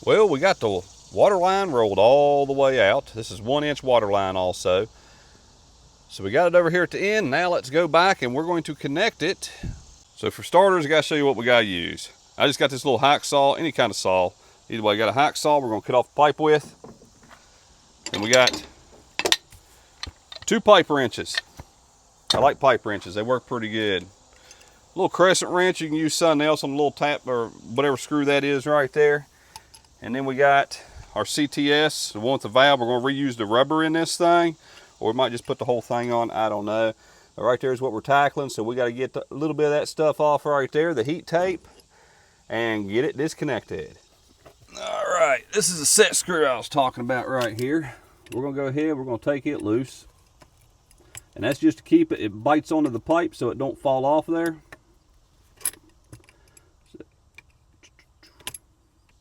Well, we got the water line rolled all the way out. This is 1-inch water line also. So we got it over here at the end. Now let's go back and we're going to connect it. So for starters, I gotta show you what we gotta use. I just got this little hacksaw, any kind of saw. Either way, I got a hacksaw we're gonna cut off the pipe with. And we got 2 pipe wrenches. I like pipe wrenches, they work pretty good. A little crescent wrench, you can use something else on the little tap or whatever screw that is right there. And then we got our CTS, the one with the valve. We're gonna reuse the rubber in this thing, or we might just put the whole thing on, I don't know. But right there is what we're tackling, so we gotta get a little bit of that stuff off right there, the heat tape, and get it disconnected. All right, this is the set screw I was talking about right here. We're gonna go ahead, we're gonna take it loose. And that's just to keep it, it bites onto the pipe so it don't fall off there.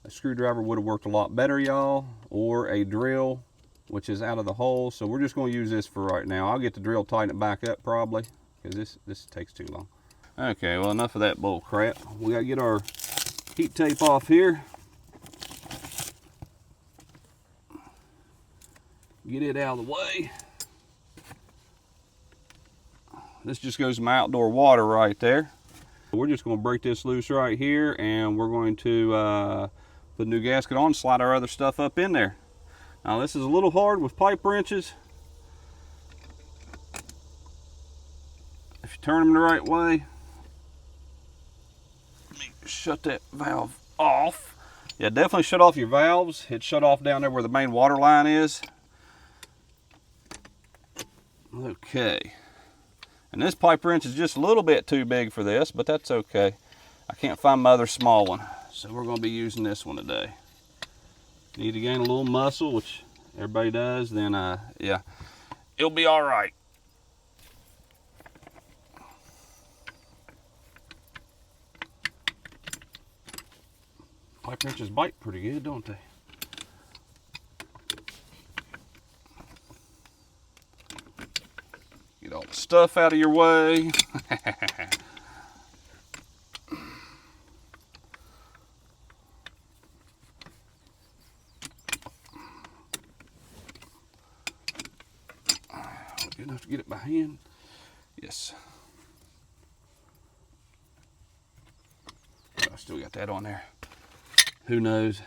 A screwdriver would have worked a lot better, y'all, or a drill, which is out of the hole. So we're just going to use this for right now. I'll get the drill, tighten it back up probably, because this takes too long. Okay, well, enough of that bull crap. We got to get our heat tape off here. Get it out of the way. This just goes in my outdoor water right there. We're just going to break this loose right here, and we're going to put a new gasket on, slide our other stuff up in there. Now this is a little hard with pipe wrenches. If you turn them the right way, let me shut that valve off. Yeah, definitely shut off your valves. It's shut off down there where the main water line is. Okay. And this pipe wrench is just a little bit too big for this, but that's okay. I can't find my other small one, so we're going to be using this one today. Need to gain a little muscle, which everybody does, then yeah, it'll be all right. Pipe wrenches bite pretty good, don't they? Get all the stuff out of your way. Good enough to get it by hand? Yes. I still got that on there. Who knows?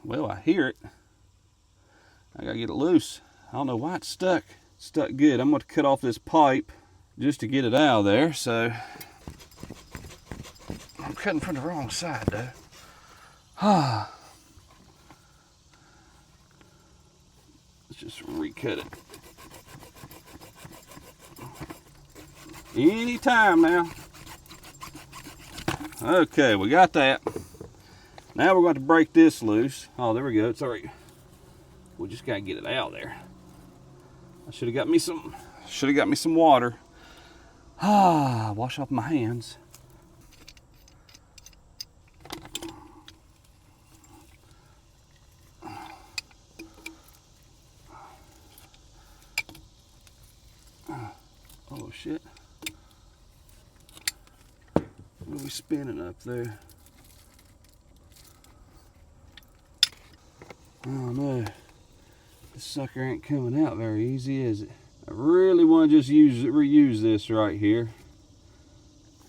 Well, I hear it. I gotta get it loose. I don't know why it's stuck. It's stuck good. I'm gonna cut off this pipe just to get it out of there. So I'm cutting from the wrong side though. Let's just recut it. Anytime now. Okay, we got that. Now we're going to break this loose. Oh, there we go. It's all right. We just gotta get it out of there. I should have got me some water. Wash off my hands. Oh shit. What are we spinning up there? Oh no. This sucker ain't coming out very easy, is it? I really want to just reuse this right here.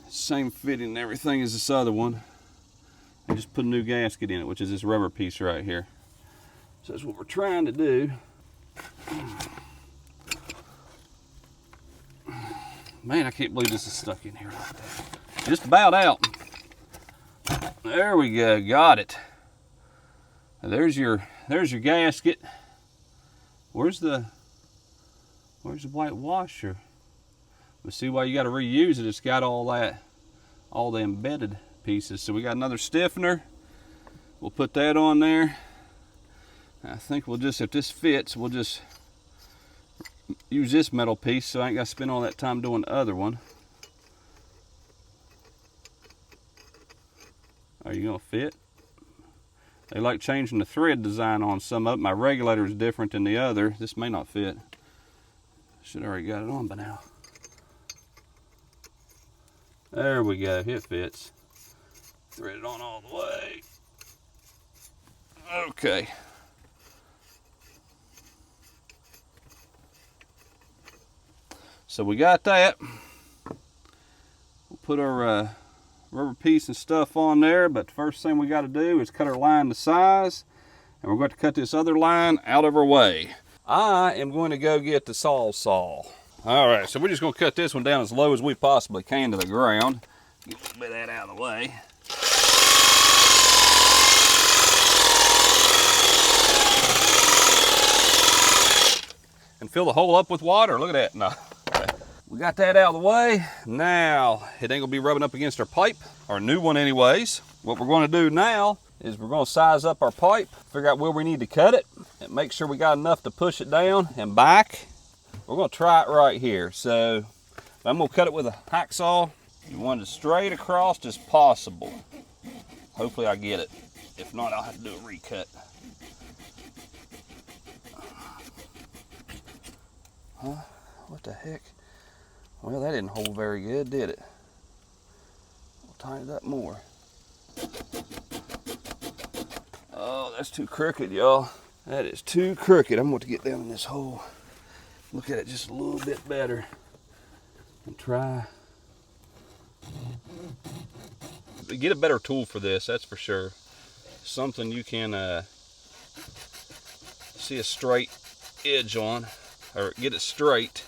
Same fitting and everything as this other one. And just put a new gasket in it, which is this rubber piece right here. So that's what we're trying to do. Man, I can't believe this is stuck in here like that. Just about out. There we go, got it. There's your gasket. Where's the white washer? But see why you got to reuse it. It's got all the embedded pieces. So we got another stiffener. We'll put that on there. I think we'll just, if this fits, we'll just use this metal piece so I ain't got to spend all that time doing the other one. Are you gonna fit? They like changing the thread design on some of it. My regulator is different than the other. This may not fit. Should already got it on by now. There we go, it fits. Thread it on all the way. Okay. So we got that. We'll put our rubber piece and stuff on there, but the first thing we got to do is cut our line to size, and we're going to cut this other line out of our way. I am going to go get the saw. All right, so we're just going to cut this one down as low as we possibly can to the ground. Get a little bit of that out of the way. And fill the hole up with water. Look at that. No. We got that out of the way. Now, it ain't gonna be rubbing up against our pipe, our new one anyways. What we're gonna do now is we're gonna size up our pipe, figure out where we need to cut it, and make sure we got enough to push it down and back. We're gonna try it right here. So, I'm gonna cut it with a hacksaw. You want it as straight across as possible. Hopefully I get it. If not, I'll have to do a recut. Huh? What the heck? Well, that didn't hold very good, did it? We'll tighten it up more. Oh, that's too crooked, y'all. That is too crooked. I'm going to get down in this hole, look at it just a little bit better, and try. Get a better tool for this, that's for sure. Something you can see a straight edge on, or get it straight.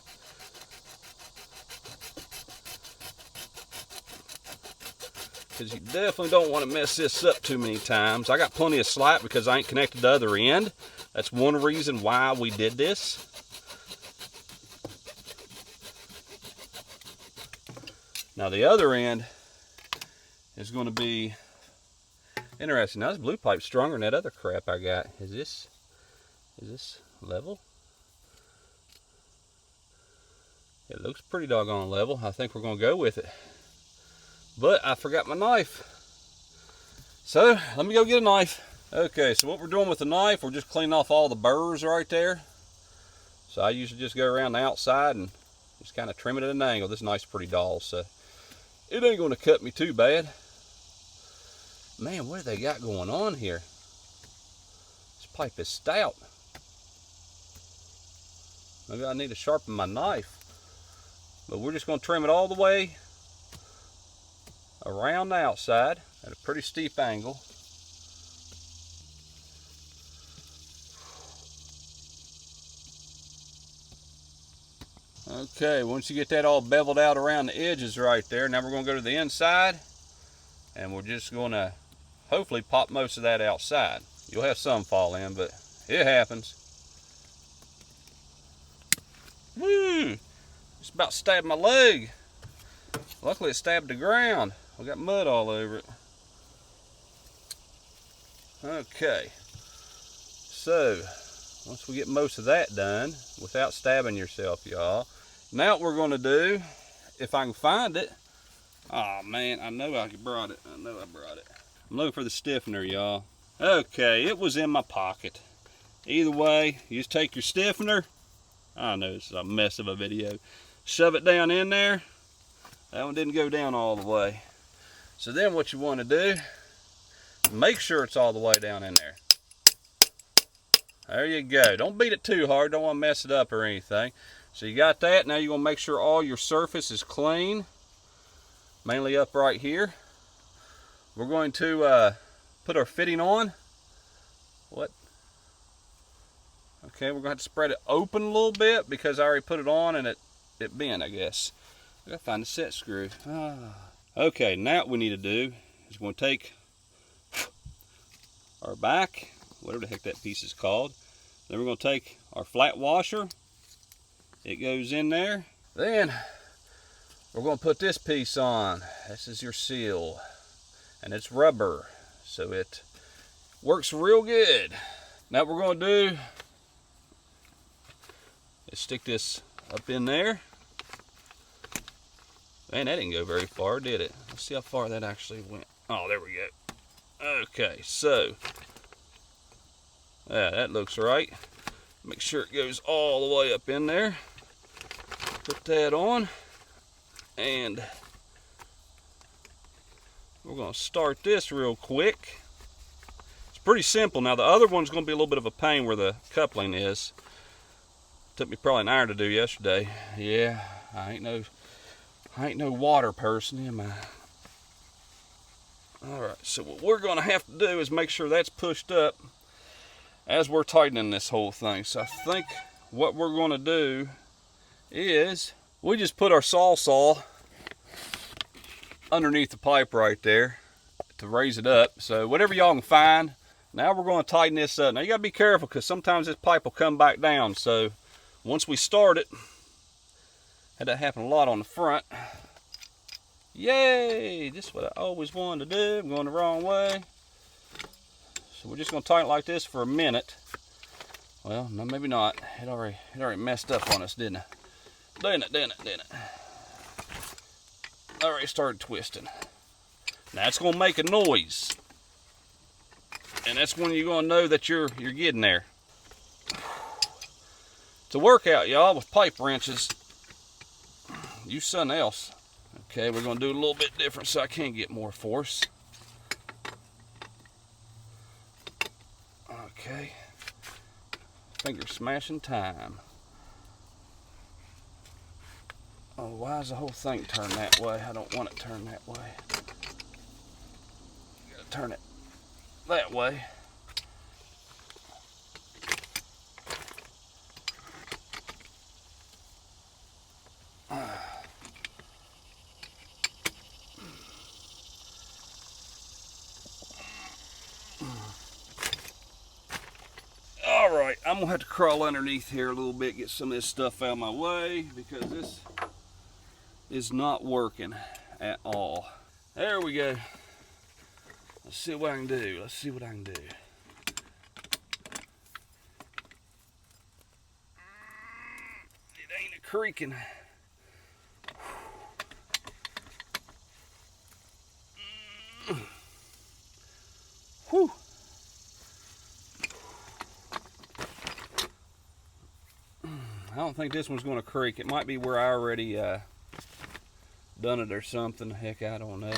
Because you definitely don't want to mess this up too many times. I got plenty of slack because I ain't connected the other end. That's one reason why we did this. Now the other end is going to be interesting. Now this blue pipe's stronger than that other crap I got. Is this level? It looks pretty doggone level. I think we're going to go with it. But I forgot my knife. So let me go get a knife. Okay, so what we're doing with the knife, we're just cleaning off all the burrs right there. So I usually just go around the outside and just kind of trim it at an angle. This knife's pretty dull, so it ain't going to cut me too bad. Man, what do they got going on here? This pipe is stout. Maybe I need to sharpen my knife. But we're just going to trim it all the way around the outside at a pretty steep angle. Okay, once you get that all beveled out around the edges right there, now we're going to go to the inside, and we're just going to hopefully pop most of that outside. You'll have some fall in, but it happens. Woo! Just about stabbed my leg. Luckily it stabbed the ground. We got mud all over it. Okay. So, once we get most of that done, without stabbing yourself, y'all, now what we're going to do, if I can find it, oh man, I know I brought it. I'm looking for the stiffener, y'all. Okay, it was in my pocket. Either way, you just take your stiffener. I know this is a mess of a video. Shove it down in there. That one didn't go down all the way. So then what you want to do, make sure it's all the way down in there. There you go. Don't beat it too hard. Don't want to mess it up or anything. So you got that. Now you're going to make sure all your surface is clean. Mainly up right here. We're going to put our fitting on. What? Okay, we're going to have to spread it open a little bit because I already put it on and it bent, I guess. I got to find the set screw. Okay, now what we need to do is we're going to take our back, whatever the heck that piece is called. Then we're going to take our flat washer. It goes in there. Then we're going to put this piece on. This is your seal. And it's rubber, so it works real good. Now what we're going to do is stick this up in there. Man, that didn't go very far, did it? Let's see how far that actually went. Oh, there we go. Okay, so Yeah, that looks right. Make sure it goes all the way up in there. Put that on, and we're going to start this real quick. It's pretty simple. Now the other one's going to be a little bit of a pain where the coupling is. Took me probably an hour to do yesterday. Yeah, I ain't no water person, am I? All right, so what we're going to have to do is make sure that's pushed up as we're tightening this whole thing. So I think what we're going to do is we just put our saw underneath the pipe right there to raise it up. So whatever y'all can find. Now we're going to tighten this up. Now you got to be careful because sometimes this pipe will come back down. So once we start it, had that happen a lot on the front. Yay! This is what I always wanted to do. I'm going the wrong way. So we're just going to tighten it like this for a minute. Well, no, maybe not. It already messed up on us, didn't it? Didn't it? Already started twisting. Now it's going to make a noise. And that's when you're going to know that you're getting there. It's a workout, y'all, with pipe wrenches. Use something else. Okay, we're going to do it a little bit different so I can get more force. Okay. Finger smashing time. Oh, why is the whole thing turned that way? I don't want it turned that way. Gotta turn it that way. Alright, I'm going to have to crawl underneath here a little bit, get some of this stuff out of my way, because this is not working at all. There we go. Let's see what I can do. It ain't a creaking. Whew. I don't think this one's going to creak. It might be where I already done it or something. Heck, I don't know.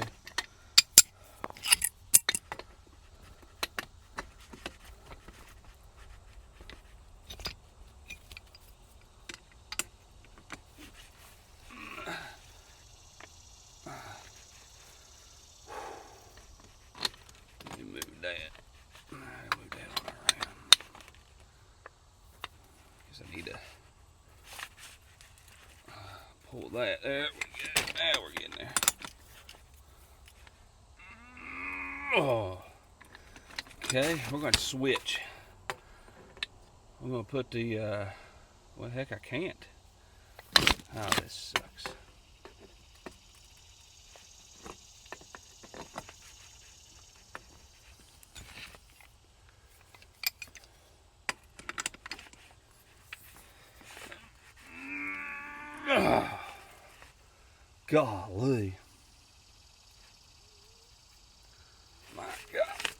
Let me move that. Move that on around. Because I need to pull that. There we go. Now we're getting there. Oh. Okay, we're going to switch. I'm going to put the, well, heck, I can't. Oh, this sucks. Oh, golly. My God.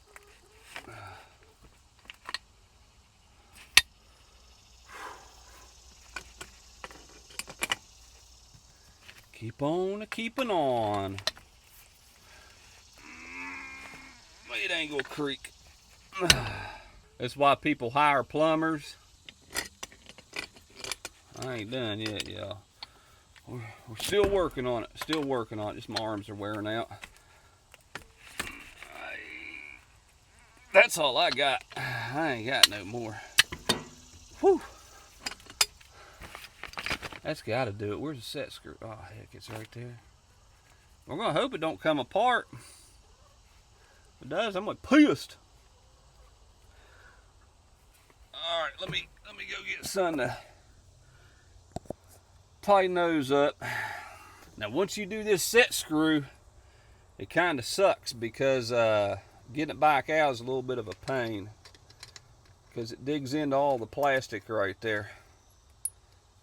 Keep on keeping on. It ain't gonna creak. That's why people hire plumbers. I ain't done yet, y'all. We're still working on it. Just my arms are wearing out. That's all I got. I ain't got no more. Whew. That's got to do it. Where's the set screw? Oh, heck, it's right there. We're going to hope it don't come apart. If it does, I'm pissed. All right, let me go get something to tighten those up. Now, once you do this set screw, it kind of sucks because getting it back out is a little bit of a pain because it digs into all the plastic right there.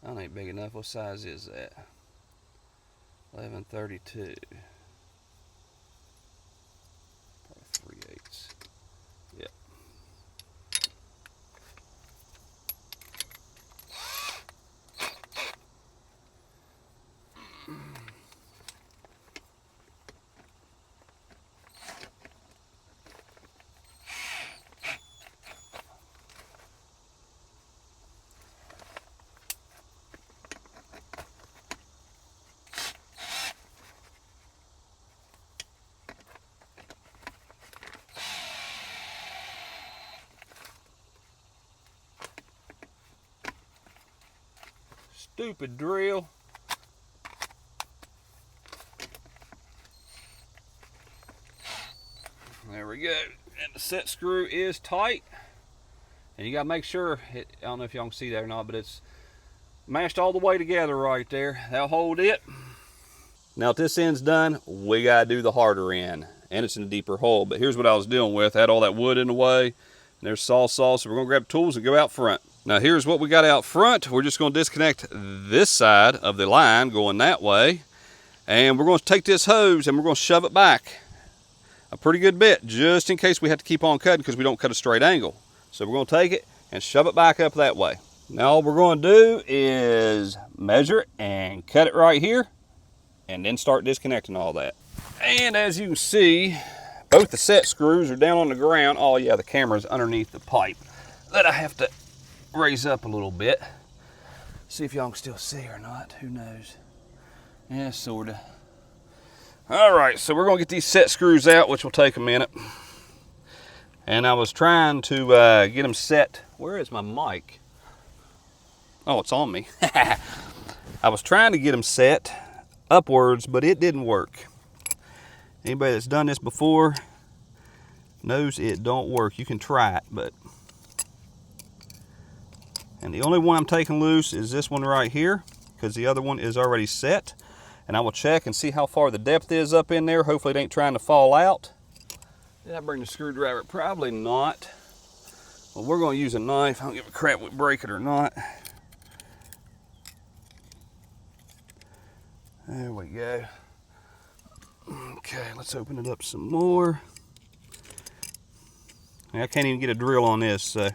That ain't big enough. What size is that? 1132. Probably 3/8. Yep. stupid drill. There we go. And the set screw is tight. And you gotta make sure, I don't know if y'all can see that or not, but it's mashed all the way together right there. That'll hold it. Now if this end's done, we gotta do the harder end. And it's in a deeper hole. But here's what I was dealing with. I had all that wood in the way. And there's saw, so we're gonna grab tools and go out front. Now here's what we got out front. We're just gonna disconnect this side of the line going that way. And we're gonna take this hose and we're gonna shove it back a pretty good bit, just in case we have to keep on cutting because we don't cut a straight angle. So we're gonna take it and shove it back up that way. Now all we're gonna do is measure it and cut it right here and then start disconnecting all that. And as you can see, both the set screws are down on the ground. Oh yeah, the camera's underneath the pipe that I have to raise up a little bit. See if y'all can still see or not, who knows. Yeah, sorta. All right, so we're gonna get these set screws out, which will take a minute. And I was trying to get them set. Where is my mic? Oh, it's on me. I was trying to get them set upwards, but it didn't work. Anybody that's done this before knows it don't work. You can try it, but. And the only one I'm taking loose is this one right here, because the other one is already set. And I will check and see how far the depth is up in there. Hopefully it ain't trying to fall out. Did I bring the screwdriver? Probably not. Well, we're going to use a knife. I don't give a crap if we break it or not. There we go. Okay, let's open it up some more. I can't even get a drill on this, so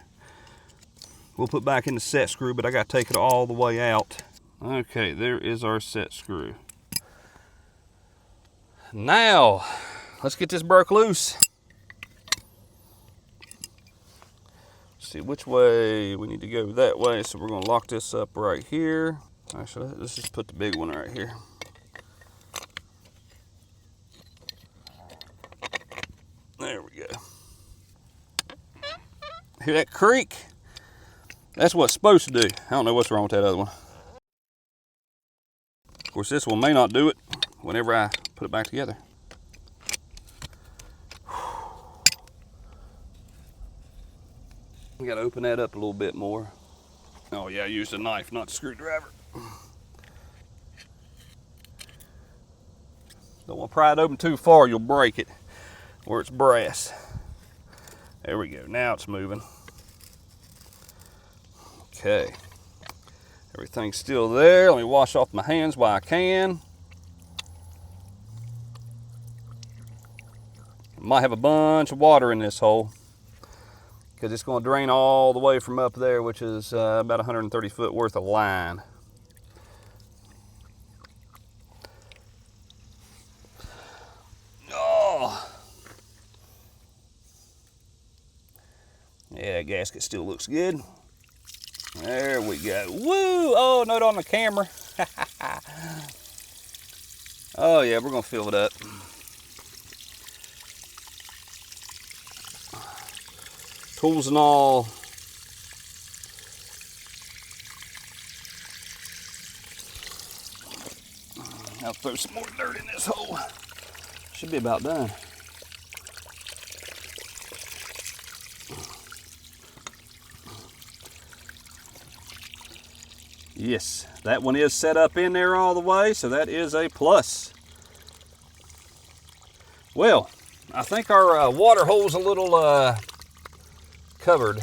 we'll put back in the set screw, but I got to take it all the way out. Okay, there is our set screw. Now, let's get this broke loose. See which way we need to go. That way, so we're going to lock this up right here. Actually, let's just put the big one right here. There we go. Hear that creak? That's what it's supposed to do. I don't know what's wrong with that other one. Of course, this one may not do it whenever I put it back together. We got to open that up a little bit more. Oh yeah, I used a knife, not a screwdriver. Don't want to pry it open too far, you'll break it, or it's brass. There we go, now it's moving. Okay, everything's still there. Let me wash off my hands while I can. Might have a bunch of water in this hole because it's going to drain all the way from up there, which is about 130 foot worth of line. Oh, yeah, that gasket still looks good. There we go. Woo! Oh, not on the camera. Oh yeah, we're gonna fill it up. Tools and all. I'll throw some more dirt in this hole. Should be about done. Yes, that one is set up in there all the way, so that is a plus. Well, I think our water hole's a little covered.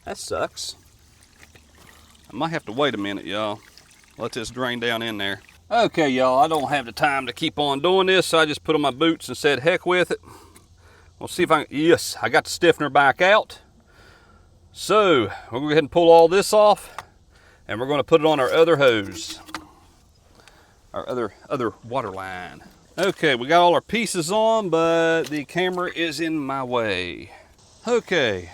That sucks. I might have to wait a minute, y'all. Let this drain down in there. Okay, y'all, I don't have the time to keep on doing this, so I just put on my boots and said heck with it. We'll see if I can, yes, I got the stiffener back out. So, we're going to go ahead and pull all this off, and we're going to put it on our other hose. Our other water line. Okay, we got all our pieces on, but the camera is in my way. Okay,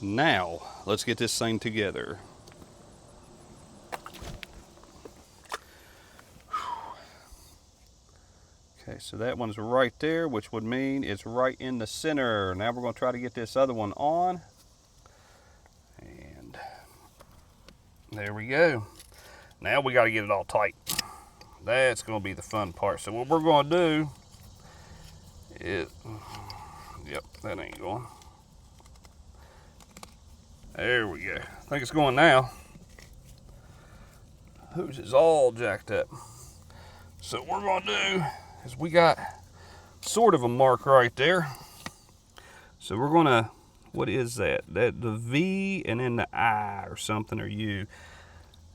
now let's get this thing together. Okay, so that one's right there, which would mean it's right in the center. Now we're going to try to get this other one on. And There we go. Now we got to get it all tight. That's going to be the fun part. So what we're going to do is, yep, that ain't going. There we go. I think it's going now. Hose is all jacked up. So what we're going to do is we got sort of a mark right there. So we're going to, what is that? That the V and then the I or something or U.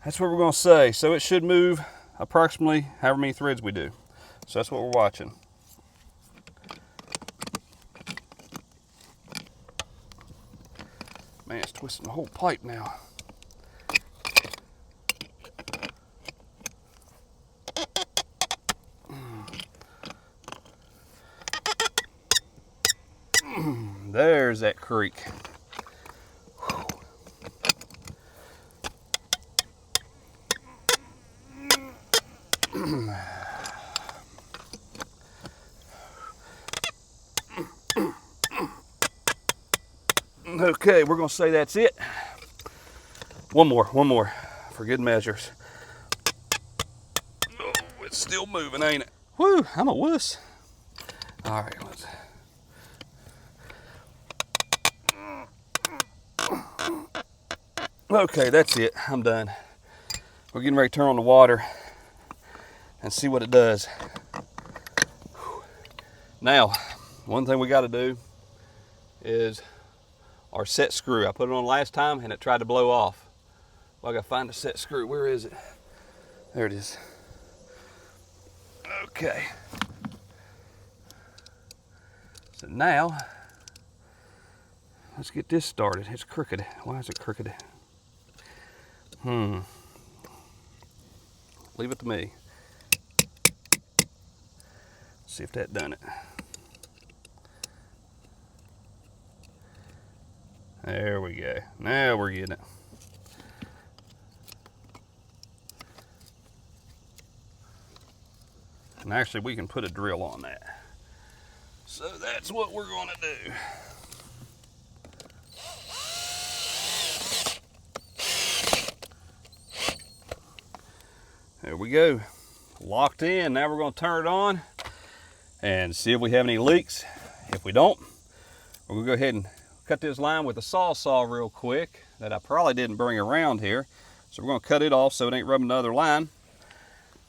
That's what we're going to say. So it should move approximately however many threads we do. So that's what we're watching. Man, it's twisting the whole pipe now. There's that creek. Okay, we're gonna say that's it. One more for good measures. Oh, it's still moving, ain't it? Whew, I'm a wuss. All right, let's. Okay, that's it. I'm done. We're getting ready to turn on the water and see what it does. Now, one thing we got to do is our set screw. I put it on last time and it tried to blow off. Well, I got to find the set screw. Where is it? There it is. Okay. So now, let's get this started. It's crooked. Why is it crooked? Leave it to me. See if that done it. There we go. Now we're getting it. And actually we can put a drill on that. So that's what we're going to do. There we go. Locked in. Now we're going to turn it on and see if we have any leaks. If we don't, we're going to go ahead and cut this line with a saw real quick that I probably didn't bring around here. So we're going to cut it off so it ain't rubbing the other line.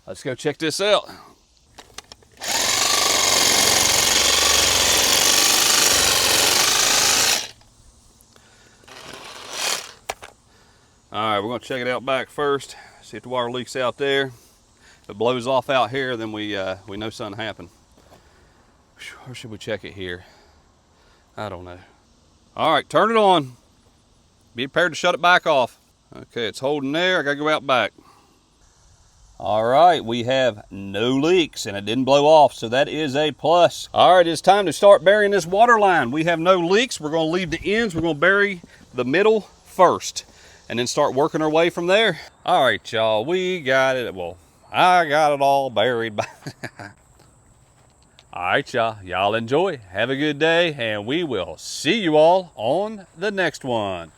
Let's go check this out. All right, we're going to check it out back first. See if the water leaks out there. If it blows off out here, then we know something happened. Or should we check it here? I don't know. All right, turn it on. Be prepared to shut it back off. Okay, it's holding there. I gotta go out back. All right, we have no leaks and it didn't blow off, so that is a plus. All right, it's time to start burying this water line. We have no leaks. We're gonna leave the ends. We're gonna bury the middle first and then start working our way from there. All right, y'all, we got it. Well, I got it all buried. All right, y'all enjoy. Have a good day, and we will see you all on the next one.